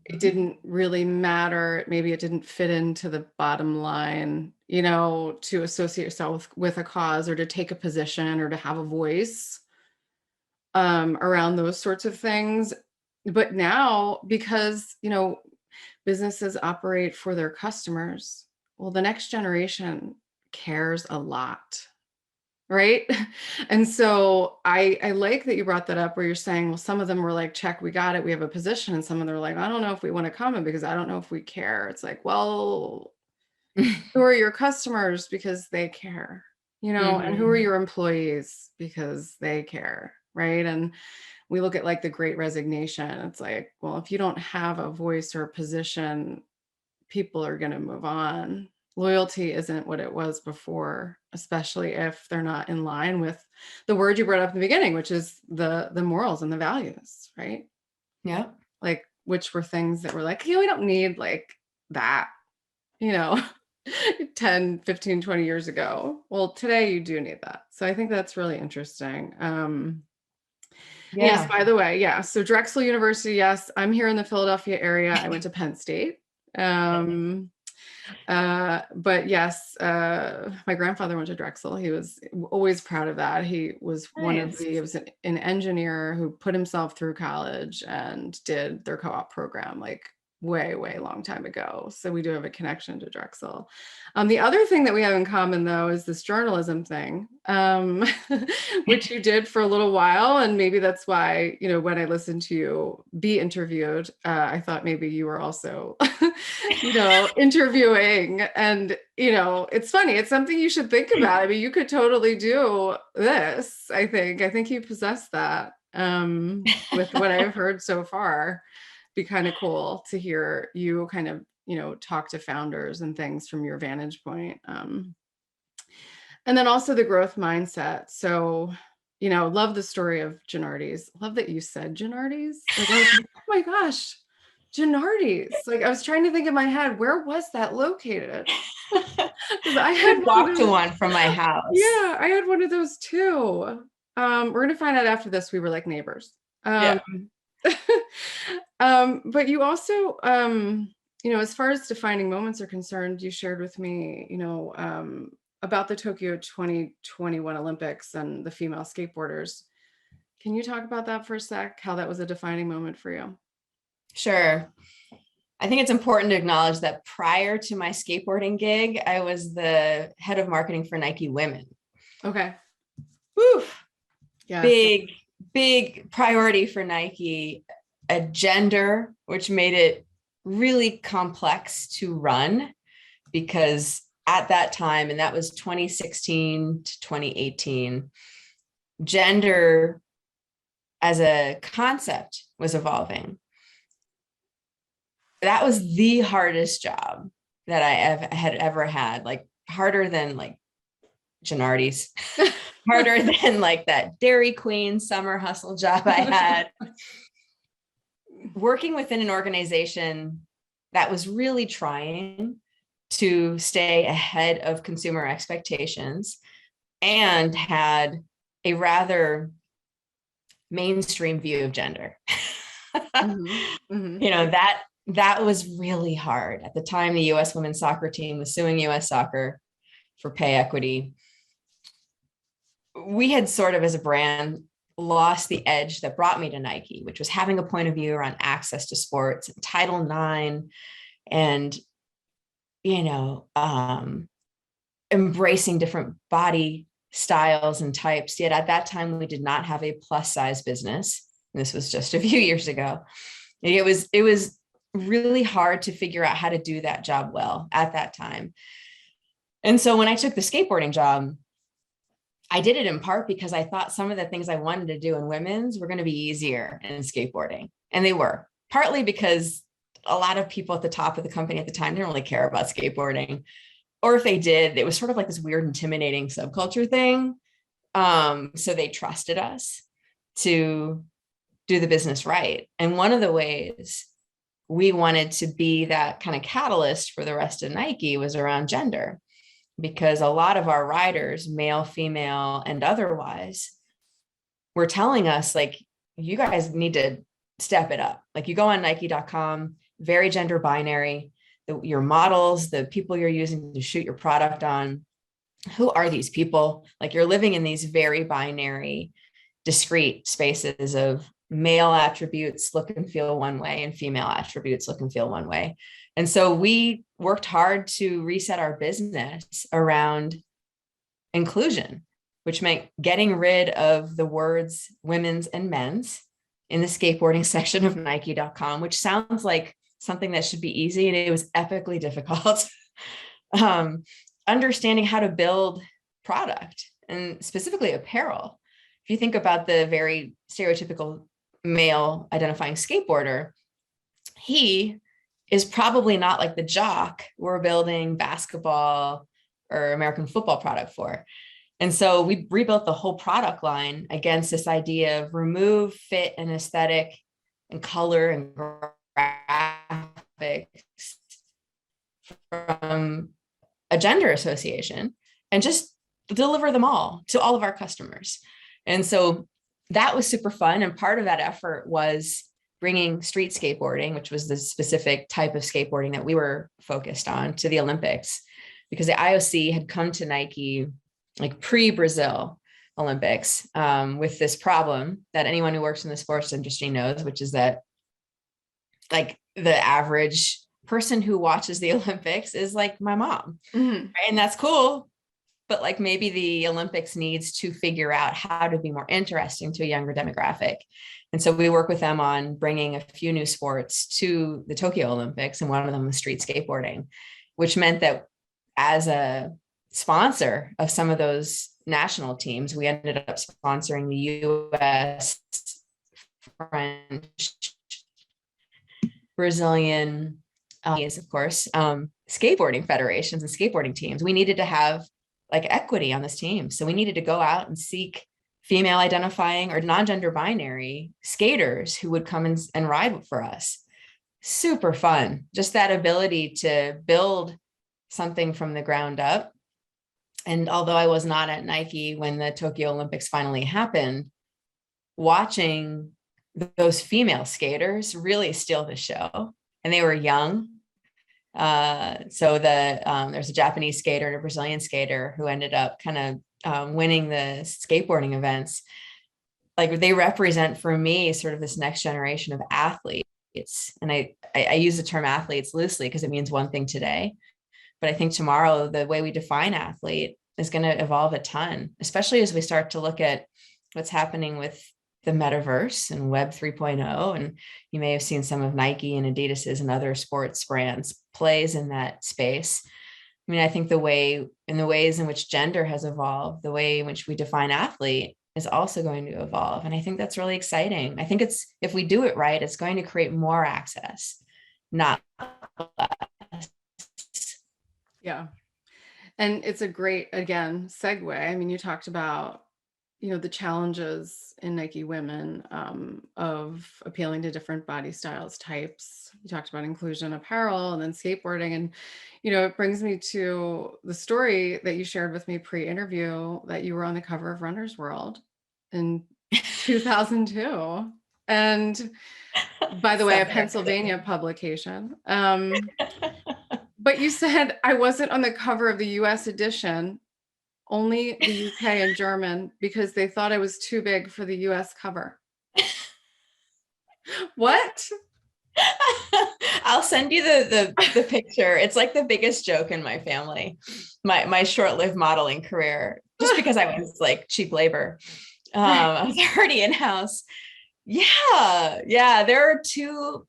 it didn't really matter, maybe it didn't fit into the bottom line, to associate yourself with a cause, or to take a position, or to have a voice around those sorts of things. But now, because businesses operate for their customers, well, the next generation cares a lot, right? And so I like that you brought that up, where you're saying, well, some of them were like, check, we got it, we have a position. And some of them are like, I don't know if we want to comment because I don't know if we care. It's like, well, who are your customers? Because they care, and who are your employees? Because they care, right? And we look at like the Great Resignation. It's like, well, if you don't have a voice or a position, people are going to move on. Loyalty isn't what it was before, especially if they're not in line with the word you brought up in the beginning, which is the morals and the values, right? Yeah. Like, which were things that were like, we don't need like that, 10, 15, 20 years ago. Well, today you do need that. So I think that's really interesting. Yes, by the way, yeah. So Drexel University, yes, I'm here in the Philadelphia area. I went to Penn State. But yes, my grandfather went to Drexel. He was always proud of that. He was Nice. he was an engineer who put himself through college and did their co-op program like way long time ago. So we do have a connection to Drexel. The other thing that we have in common though is this journalism thing, which you did for a little while. And maybe that's why, you know, when I listened to you be interviewed, I thought maybe you were also, you know, interviewing. And, you know, it's funny. It's something you should think about. I mean, you could totally do this, I think. I think you possess that, with what I've heard so far. Be kind of cool to hear you kind of, you know, talk to founders and things from your vantage point. And then also the growth mindset. So, you know, love the story of Gennardi's. Love that you said Gennardi's. Like, I was like, oh my gosh, Gennardi's. Like, I was trying to think in my head, where was that located? Because I had Could one walk of to those. one from my house. Yeah, I had one of those too. We're gonna find out after this. We were like neighbors. Yeah. But you also, you know, as far as defining moments are concerned, you shared with me, you know, about the Tokyo 2021 Olympics and the female skateboarders. Can you talk about that for a sec? How that was a defining moment for you? Sure. I think it's important to acknowledge that prior to my skateboarding gig, I was the head of marketing for Nike Women. Okay. Woo. Yes. Big priority for Nike, a gender, which made it really complex to run because at that time, and that was 2016 to 2018, gender as a concept was evolving. That was the hardest job that I had ever had, like harder than like Gennardi's, harder than like that Dairy Queen summer hustle job I had. Working within an organization that was really trying to stay ahead of consumer expectations and had a rather mainstream view of gender. You know, that was really hard. At the time, the US women's soccer team was suing US soccer for pay equity. We had sort of as a brand lost the edge that brought me to Nike, which was having a point of view around access to sports, Title IX, and, you know, embracing different body styles and types. Yet at that time, we did not have a plus size business. This was just a few years ago. It was really hard to figure out how to do that job well at that time. And so when I took the skateboarding job, I did it in part because I thought some of the things I wanted to do in women's were going to be easier in skateboarding. And they were, partly because a lot of people at the top of the company at the time didn't really care about skateboarding. Or if they did, it was sort of like this weird, intimidating subculture thing. So they trusted us to do the business right. And one of the ways we wanted to be that kind of catalyst for the rest of Nike was around gender, because a lot of our riders, male, female, and otherwise, were telling us, like, you guys need to step it up. Like, you go on Nike.com, very gender binary, your models, the people you're using to shoot your product on, who are these people? Like, you're living in these very binary, discrete spaces of male attributes look and feel one way and female attributes look and feel one way. And so we worked hard to reset our business around inclusion, which meant getting rid of the words women's and men's in the skateboarding section of Nike.com, which sounds like something that should be easy. And it was epically difficult. Understanding how to build product and specifically apparel. If you think about the very stereotypical male identifying skateboarder, he is probably not like the jock we're building basketball or American football product for. And so we rebuilt the whole product line against this idea of remove fit and aesthetic and color and graphics from a gender association and just deliver them all to all of our customers. And so that was super fun. And part of that effort was bringing street skateboarding, which was the specific type of skateboarding that we were focused on, to the Olympics, because the IOC had come to Nike like pre-Brazil Olympics with this problem that anyone who works in the sports industry knows, which is that like the average person who watches the Olympics is like my mom. Mm-hmm. Right? And that's cool. But like maybe the Olympics needs to figure out how to be more interesting to a younger demographic. And so we work with them on bringing a few new sports to the Tokyo Olympics. And one of them was street skateboarding, which meant that as a sponsor of some of those national teams, we ended up sponsoring the US, French, Brazilian, of course, skateboarding federations and skateboarding teams. We needed to have like equity on this team. So we needed to go out and seek female identifying or non-gender binary skaters who would come and ride for us. Super fun. Just that ability to build something from the ground up. And although I was not at Nike when the Tokyo Olympics finally happened, watching those female skaters really steal the show. And they were young. So there's a Japanese skater and a Brazilian skater who ended up kind of winning the skateboarding events. Like they represent for me sort of this next generation of athletes. And I use the term athletes loosely because it means one thing today. But I think tomorrow, the way we define athlete is going to evolve a ton, especially as we start to look at what's happening with the metaverse and Web 3.0. And you may have seen some of Nike and Adidas's and other sports brands plays in that space. I mean, I think the ways in which gender has evolved, the way in which we define athlete is also going to evolve. And I think that's really exciting. I think if we do it right, it's going to create more access, not less. Yeah. And it's a great, again, segue. I mean, you talked about, the challenges in Nike Women of appealing to different body styles, types. You talked about inclusion apparel and then skateboarding. And, it brings me to the story that you shared with me pre-interview that you were on the cover of Runner's World in 2002. And by the way, a Pennsylvania publication. But you said I wasn't on the cover of the US edition, only the UK and German, because they thought I was too big for the US cover. What? I'll send you the picture. It's like the biggest joke in my family, my short-lived modeling career, just because I was like cheap labor. I was already in-house. Yeah. There are two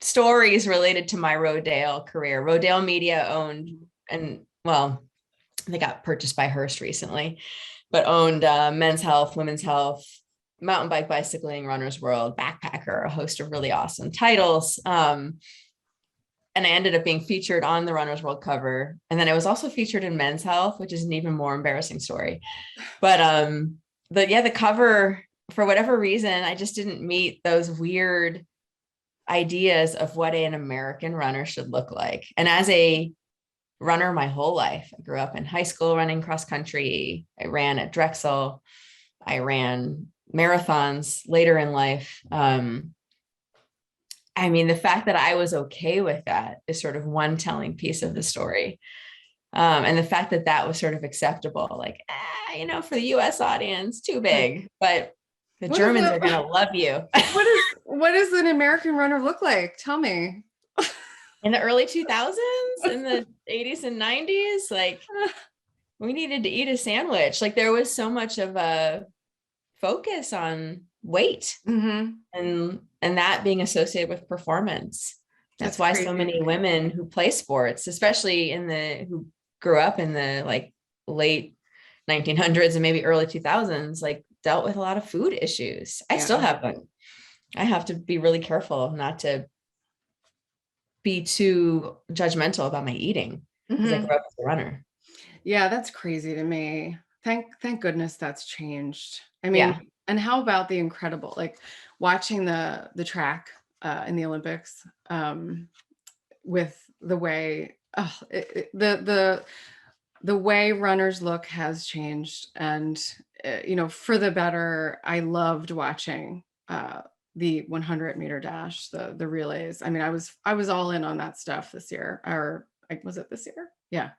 stories related to my Rodale career. Rodale Media owned, and well, they got purchased by Hearst recently, but owned Men's Health, Women's Health, Mountain Bike, Bicycling, Runner's World, Backpacker, a host of really awesome titles. And I ended up being featured on the Runner's World cover. And then I was also featured in Men's Health, which is an even more embarrassing story. But the cover, for whatever reason, I just didn't meet those weird ideas of what an American runner should look like. And as a runner my whole life, I grew up in high school running cross country. I ran at Drexel. I ran marathons later in life. I mean, the fact that I was okay with that is sort of one telling piece of the story. And the fact that that was sort of acceptable, like, for the US audience, too big, but the Germans are going to love you. What does an American runner look like? Tell me. In the early 2000s, in the 80s and 90s, like we needed to eat a sandwich. Like there was so much of a focus on weight and that being associated with performance. That's why crazy. So many women who play sports, especially who grew up in the like late 1900s and maybe early 2000s, like dealt with a lot of food issues. I still have them. I have to be really careful not to be too judgmental about my eating because I grew up as a runner. Yeah, that's crazy to me. Thank goodness that's changed. I mean, and how about the incredible, like watching the track in the Olympics with the way the way runners look has changed, and for the better. I loved watching the 100-meter dash, the relays. I mean, I was all in on that stuff this year, or like, was it this year? Yeah. It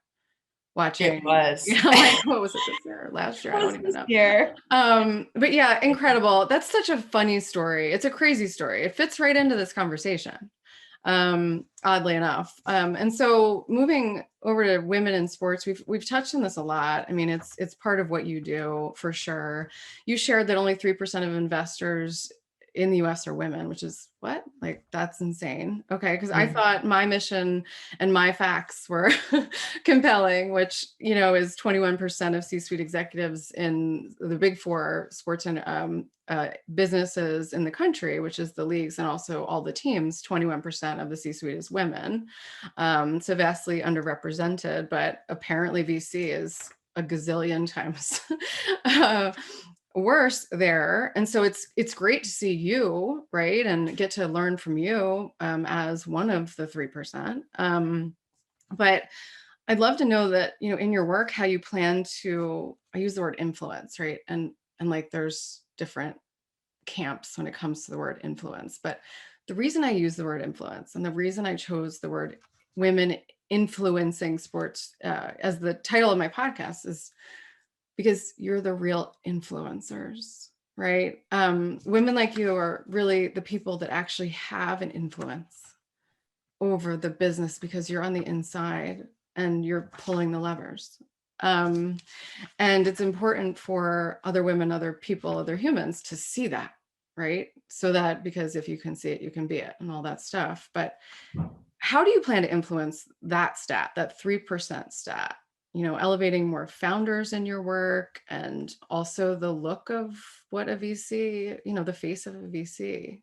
Watching, was. yeah, like, what was it this year or last year? It I was don't even this know. year. But yeah, incredible. That's such a funny story. It's a crazy story. It fits right into this conversation, oddly enough. And so moving over to women in sports, we've touched on this a lot. I mean, it's part of what you do for sure. You shared that only 3% of investors in the US are women, which is what? Like, that's insane. Okay. Because I thought my mission and my facts were compelling, which, you know, is 21% of C-suite executives in the big four sports and businesses in the country, which is the leagues and also all the teams. 21% of the C-suite is women. So vastly underrepresented, but apparently VC is a gazillion times worse there. And so it's great to see you, right, and get to learn from you as one of the 3%. But I'd love to know that, you know, in your work, how you plan to, I use the word influence, right? And like there's different camps when it comes to the word influence. But the reason I use the word influence and the reason I chose the word women influencing sports as the title of my podcast is because you're the real influencers, right? Women like you are really the people that actually have an influence over the business because you're on the inside and you're pulling the levers. And it's important for other women, other people, other humans to see that, right? So that, because if you can see it, you can be it and all that stuff. But how do you plan to influence that stat, that 3% stat? You know, elevating more founders in your work and also the look of what a VC, you know, the face of a VC.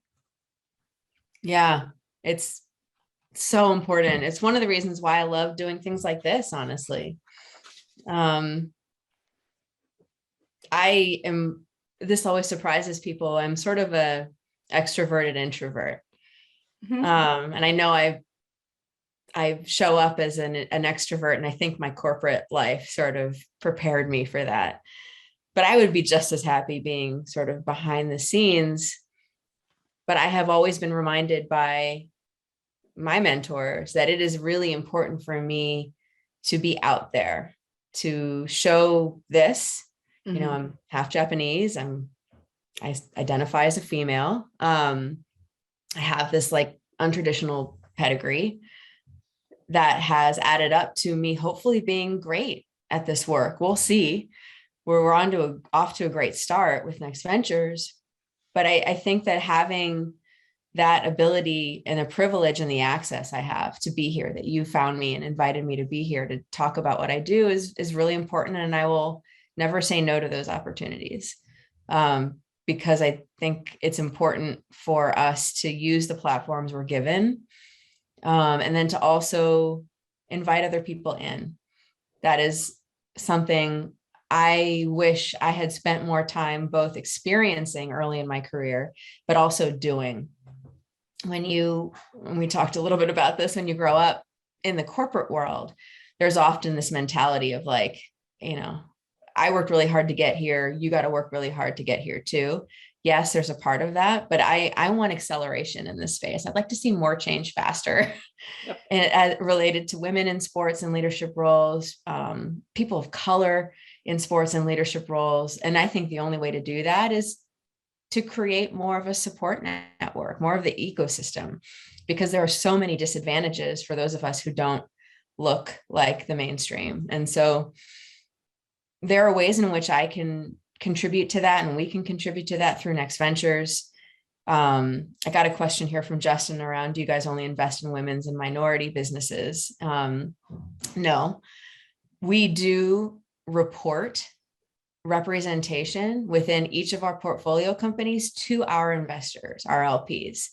Yeah, it's so important. It's one of the reasons why I love doing things like this, honestly. This always surprises people. I'm sort of a extroverted introvert. Mm-hmm. And I know I show up as an extrovert, and I think my corporate life sort of prepared me for that. But I would be just as happy being sort of behind the scenes. But I have always been reminded by my mentors that it is really important for me to be out there, to show this. You know, I'm half Japanese. I identify as a female. I have this like untraditional pedigree that has added up to me hopefully being great at this work. We'll see. We're off to a great start with Next Ventures. But I think that having that ability and the privilege and the access I have to be here, that you found me and invited me to be here to talk about what I do is really important. And I will never say no to those opportunities, because I think it's important for us to use the platforms we're given, and then to also invite other people in. That is something I wish I had spent more time both experiencing early in my career, but also doing. When we talked a little bit about this, when you grow up in the corporate world, there's often this mentality of like, you know, I worked really hard to get here. You got to work really hard to get here too. Yes, there's a part of that, but I want acceleration in this space. I'd like to see more change faster. Yep. And related to women in sports and leadership roles, people of color in sports and leadership roles. And I think the only way to do that is to create more of a support network, more of the ecosystem, because there are so many disadvantages for those of us who don't look like the mainstream. And so there are ways in which I can contribute to that, and we can contribute to that through Next Ventures. I got a question here from Justin around, do you guys only invest in women's and minority businesses? No, we do report representation within each of our portfolio companies to our investors, our LPs.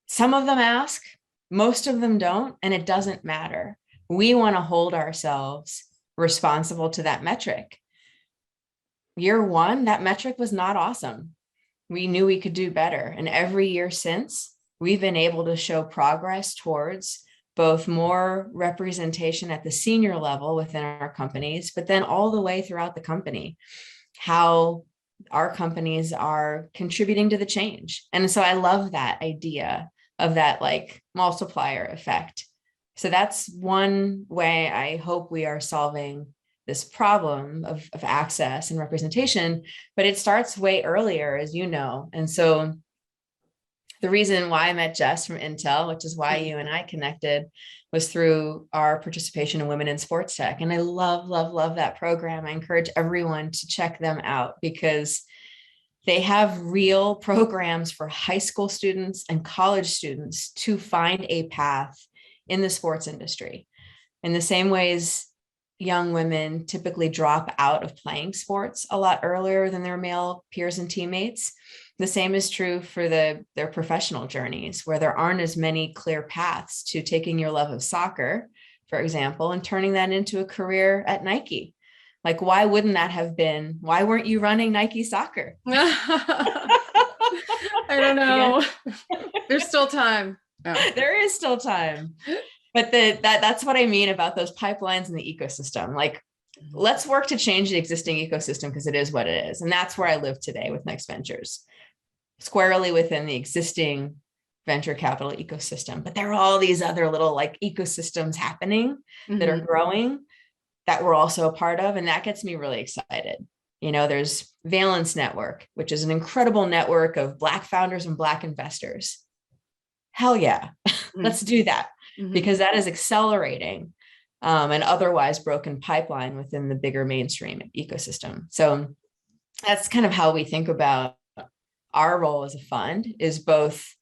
Some of them ask, most of them don't, and it doesn't matter. We want to hold ourselves responsible to that metric. Year one, that metric was not awesome. We knew we could do better. And every year since, we've been able to show progress towards both more representation at the senior level within our companies, but then all the way throughout the company, how our companies are contributing to the change. And so I love that idea of that like multiplier effect. So that's one way I hope we are solving this problem of access and representation, but it starts way earlier, as you know. And so the reason why I met Jess from Intel, which is why you and I connected, was through our participation in Women in Sports Tech. And I love, love, love that program. I encourage everyone to check them out because they have real programs for high school students and college students to find a path in the sports industry. In the same ways, young women typically drop out of playing sports a lot earlier than their male peers and teammates. The same is true for their professional journeys, where there aren't as many clear paths to taking your love of soccer, for example, and turning that into a career at Nike. Like, why wouldn't that have been? Why weren't you running Nike soccer? I don't know. Yeah. There's still time. Oh. There is still time. But that's what I mean about those pipelines in the ecosystem. Like, let's work to change the existing ecosystem because it is what it is. And that's where I live today with Next Ventures, squarely within the existing venture capital ecosystem. But there are all these other little like ecosystems happening that are growing that we're also a part of. And that gets me really excited. You know, there's Valence Network, which is an incredible network of Black founders and Black investors. Hell yeah, let's do that. Because that is accelerating an otherwise broken pipeline within the bigger mainstream ecosystem. So that's kind of how we think about our role as a fund, is both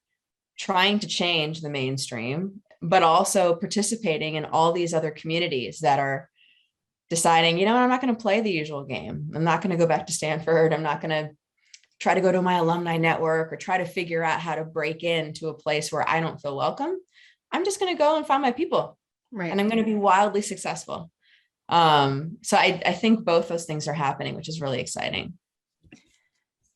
trying to change the mainstream, but also participating in all these other communities that are deciding, you know, I'm not going to play the usual game. I'm not going to go back to Stanford. I'm not going to try to go to my alumni network or try to figure out how to break into a place where I don't feel welcome. I'm just going to go and find my people. Right. And I'm going to be wildly successful. So I think both those things are happening, which is really exciting.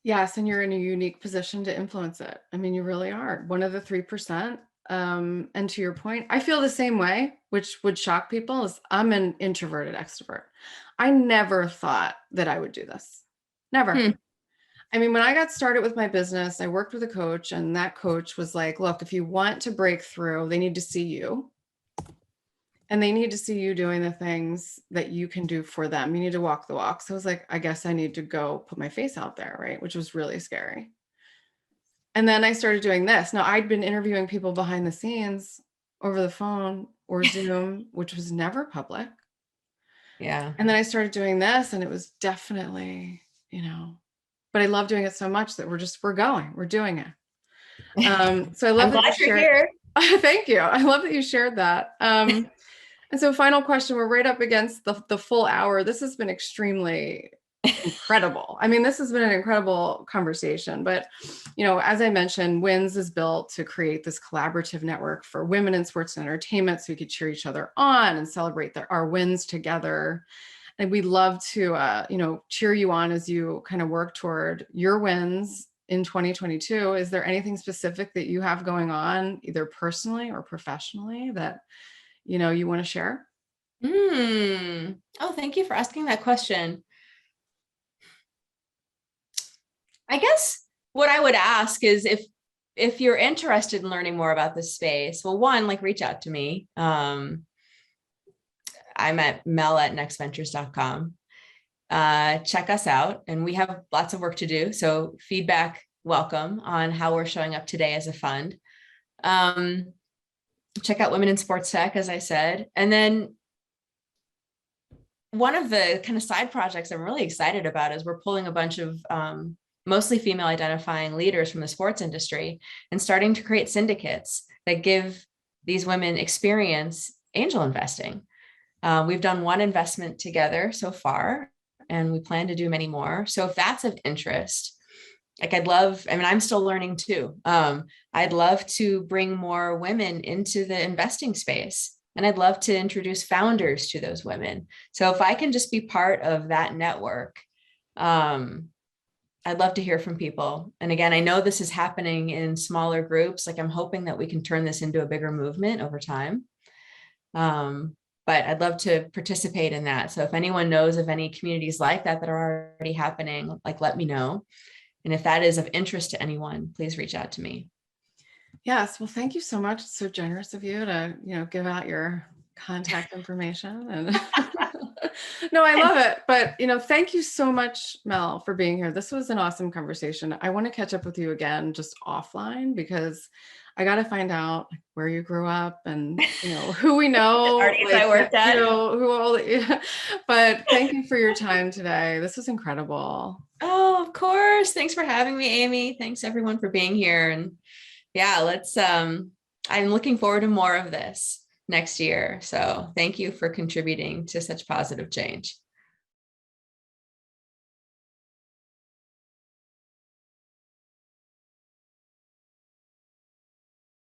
Yes. And you're in a unique position to influence it. I mean, you really are one of the 3%. And to your point, I feel the same way, which would shock people, is I'm an introverted extrovert. I never thought that I would do this. Never. I mean, when I got started with my business, I worked with a coach, and that coach was like, look, if you want to break through, they need to see you. And they need to see you doing the things that you can do for them. You need to walk the walk. So I was like, I guess I need to go put my face out there, right? Which was really scary. And then I started doing this. Now, I'd been interviewing people behind the scenes over the phone or Zoom, which was never public. Yeah. And then I started doing this, and it was definitely, you know, but I love doing it so much that we're doing it. So I love that you shared. Thank you. I love that you shared that. And so final question, we're right up against the full hour. This has been extremely incredible. I mean, this has been an incredible conversation, but, you know, as I mentioned, WINS is built to create this collaborative network for women in sports and entertainment, so we could cheer each other on and celebrate our wins together. And we'd love to, you know, cheer you on as you kind of work toward your wins in 2022. Is there anything specific that you have going on, either personally or professionally, that, you know, you want to share? Oh, thank you for asking that question. I guess what I would ask is if you're interested in learning more about this space, well, one, like reach out to me. I'm at mel@nextventures.com. Check us out, and we have lots of work to do. So feedback welcome on how we're showing up today as a fund. Check out Women in Sports Tech, as I said. And then one of the kind of side projects I'm really excited about is we're pulling a bunch of mostly female identifying leaders from the sports industry and starting to create syndicates that give these women experience angel investing. We've done one investment together so far, and we plan to do many more. So if that's of interest, like I'm still learning too. I'd love to bring more women into the investing space, and I'd love to introduce founders to those women. So if I can just be part of that network, I'd love to hear from people. And again, I know this is happening in smaller groups. Like, I'm hoping that we can turn this into a bigger movement over time. But but I'd love to participate in that. So if anyone knows of any communities like that that are already happening, like, let me know. And if that is of interest to anyone, please reach out to me. Yes. Well, thank you so much. It's so generous of you to, give out your contact information. And no, I love it. But, thank you so much, Mel, for being here. This was an awesome conversation. I want to catch up with you again, just offline, because I got to find out where you grew up and, who we know, Parties I worked at. who all, but thank you for your time today. This was incredible. Oh, of course. Thanks for having me, Amy. Thanks everyone for being here. And yeah, I'm looking forward to more of this next year. So thank you for contributing to such positive change.